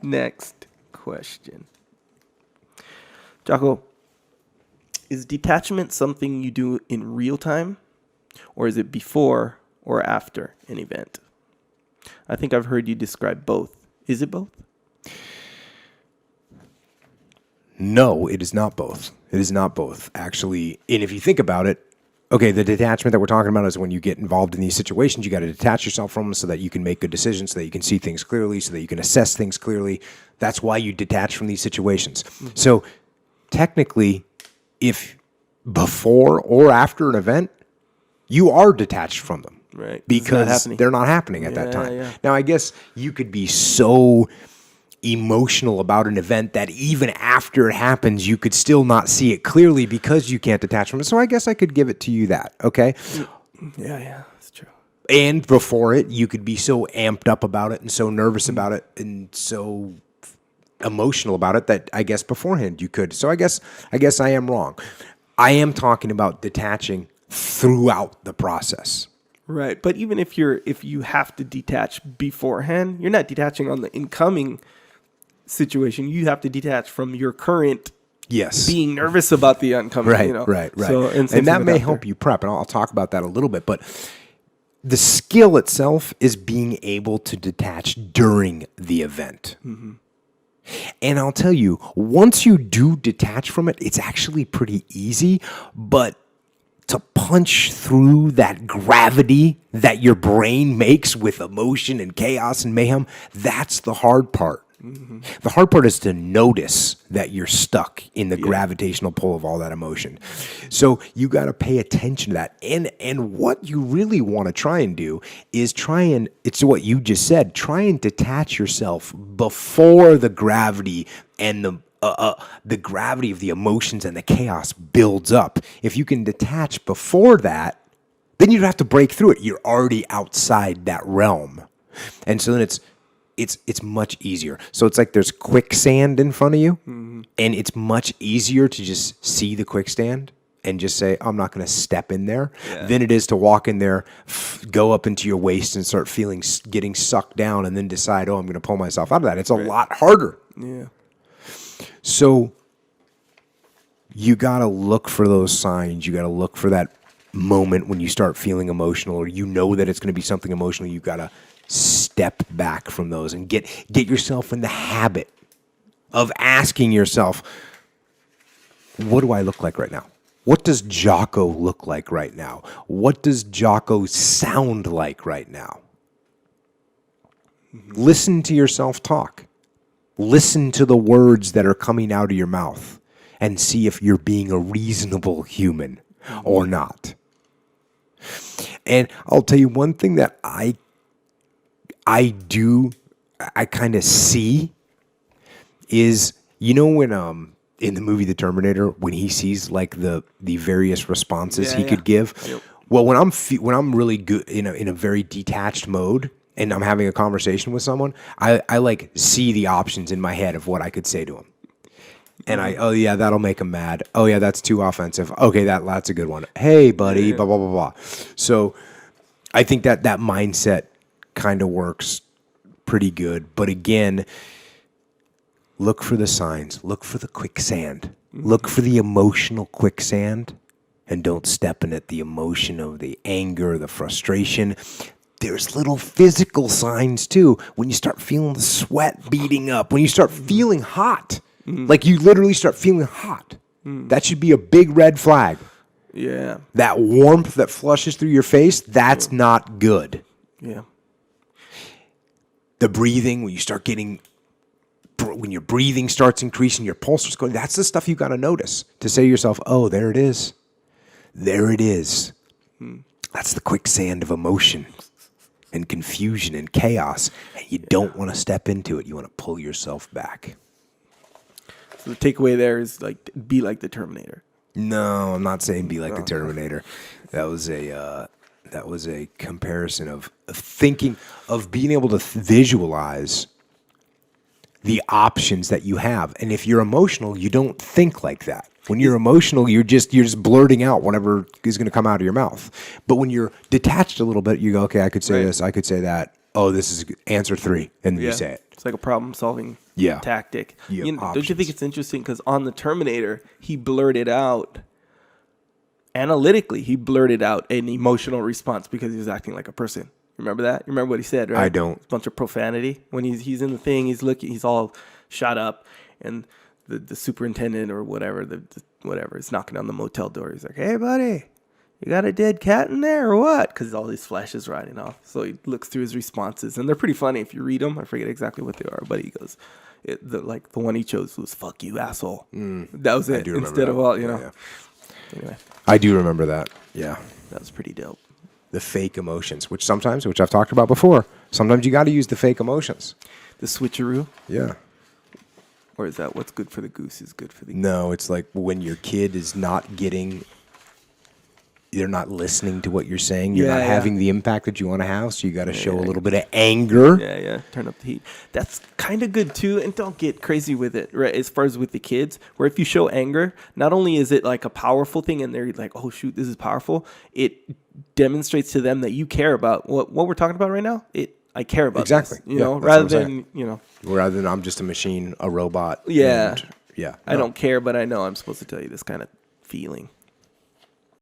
Next question. Jocko, is detachment something you do in real time, or is it before or after an event? I think I've heard you describe both. Is it both? No, it is not both. It is not both, actually. And if you think about it, okay, the detachment that we're talking about is when you get involved in these situations, you got to detach yourself from them so that you can make good decisions, so that you can see things clearly, so that you can assess things clearly. That's why you detach from these situations. Mm-hmm. So technically, if before or after an event, you are detached from them. Right. Because they're not happening at that time. Yeah. Now, I guess you could be so emotional about an event that even after it happens, you could still not see it clearly because you can't detach from it. So I guess I could give it to you that, okay? Yeah, that's true. And before it, you could be so amped up about it and so nervous about it and so emotional about it that I guess beforehand you could. So I guess I am wrong. I am talking about detaching throughout the process. Right. But even if you have to detach beforehand, you're not detaching on the incoming situation. You have to detach from your current being nervous about the oncoming. Right, right. So, and that may help you prep, and I'll talk about that a little bit. But the skill itself is being able to detach during the event. Mm-hmm. And I'll tell you, once you do detach from it, it's actually pretty easy, but to punch through that gravity that your brain makes with emotion and chaos and mayhem, that's the hard part. Mm-hmm. The hard part is to notice that you're stuck in the gravitational pull of all that emotion. So you got to pay attention to that. And what you really want to try and do is it's what you just said, try and detach yourself before the gravity and the gravity of the emotions and the chaos builds up. If you can detach before that, then you don't have to break through it. You're already outside that realm. And so then it's much easier. So it's like there's quicksand in front of you, and it's much easier to just see the quicksand and just say, I'm not going to step in there, than it is to walk in there, go up into your waist and start getting sucked down and then decide, I'm going to pull myself out of that. It's a lot harder. Yeah. So you got to look for those signs. You got to look for that moment when you start feeling emotional, or you know that it's going to be something emotional. You got to step back from those and get yourself in the habit of asking yourself, what do I look like right now? What does Jocko look like right now? What does Jocko sound like right now? Mm-hmm. Listen to yourself talk. Listen to the words that are coming out of your mouth and see if you're being a reasonable human or not. And I'll tell you one thing that I kind of see is, when in the movie The Terminator, when he sees like the various responses he could give. Yep. Well, when I'm really good in a very detached mode and I'm having a conversation with someone, I like see the options in my head of what I could say to him. And that'll make him mad. Oh yeah, that's too offensive. Okay, that's a good one. Hey buddy, blah blah blah blah. So I think that mindset kind of works pretty good. But again, look for the signs. Look for the quicksand. Mm-hmm. Look for the emotional quicksand, and don't step in it. The emotion of the anger, the frustration. There's little physical signs too. When you start feeling the sweat beating up, when you start feeling hot, like you literally start feeling hot, that should be a big red flag. Yeah. That warmth that flushes through your face, that's not good. Yeah. The breathing, when your breathing starts increasing, your pulse starts going, that's the stuff you got to notice to say to yourself, oh, there it is. There it is. That's the quicksand of emotion and confusion and chaos. And you don't want to step into it. You want to pull yourself back. So the takeaway there is like, be like the Terminator. No, I'm not saying be like the Terminator. That was a comparison of thinking, of being able to visualize the options that you have. And if you're emotional, you don't think like that. When you're emotional, you're just blurting out whatever is going to come out of your mouth. But when you're detached a little bit, you go, okay, I could say this, I could say that. Oh, this is answer 3, and you say it. It's like a problem-solving tactic. Yeah, don't you think it's interesting? Because on the Terminator, he blurted out, analytically, an emotional response because he was acting like a person. Remember that? You remember what he said, right? I don't. A bunch of profanity. When he's in the thing, he's all shot up, and the superintendent or whatever, whatever, is knocking on the motel door. He's like, "Hey, buddy, you got a dead cat in there or what?" Because all these flesh is riding off. So he looks through his responses, and they're pretty funny if you read them. I forget exactly what they are, but he goes, the one he chose was "fuck you, asshole." That was it. Instead of all, Yeah. Anyway, I do remember that. Yeah. that was pretty dope. The fake emotions, which I've talked about before, sometimes you got to use the fake emotions. The switcheroo. Yeah. Or is that what's good for the goose is good for the goose? No, it's like when your kid is they're not listening to what you're saying. You're not having the impact that you want to have, so you got to show a little bit of anger. Yeah. Turn up the heat. That's kind of good too, and don't get crazy with it, right? As far as with the kids, where if you show anger, not only is it like a powerful thing and they're like, "Oh shoot, this is powerful," it demonstrates to them that you care about what we're talking about right now. I care about exactly. This, rather than rather than I'm just a machine, a robot. Yeah. Yeah. I don't care, but I know I'm supposed to tell you this kind of feeling.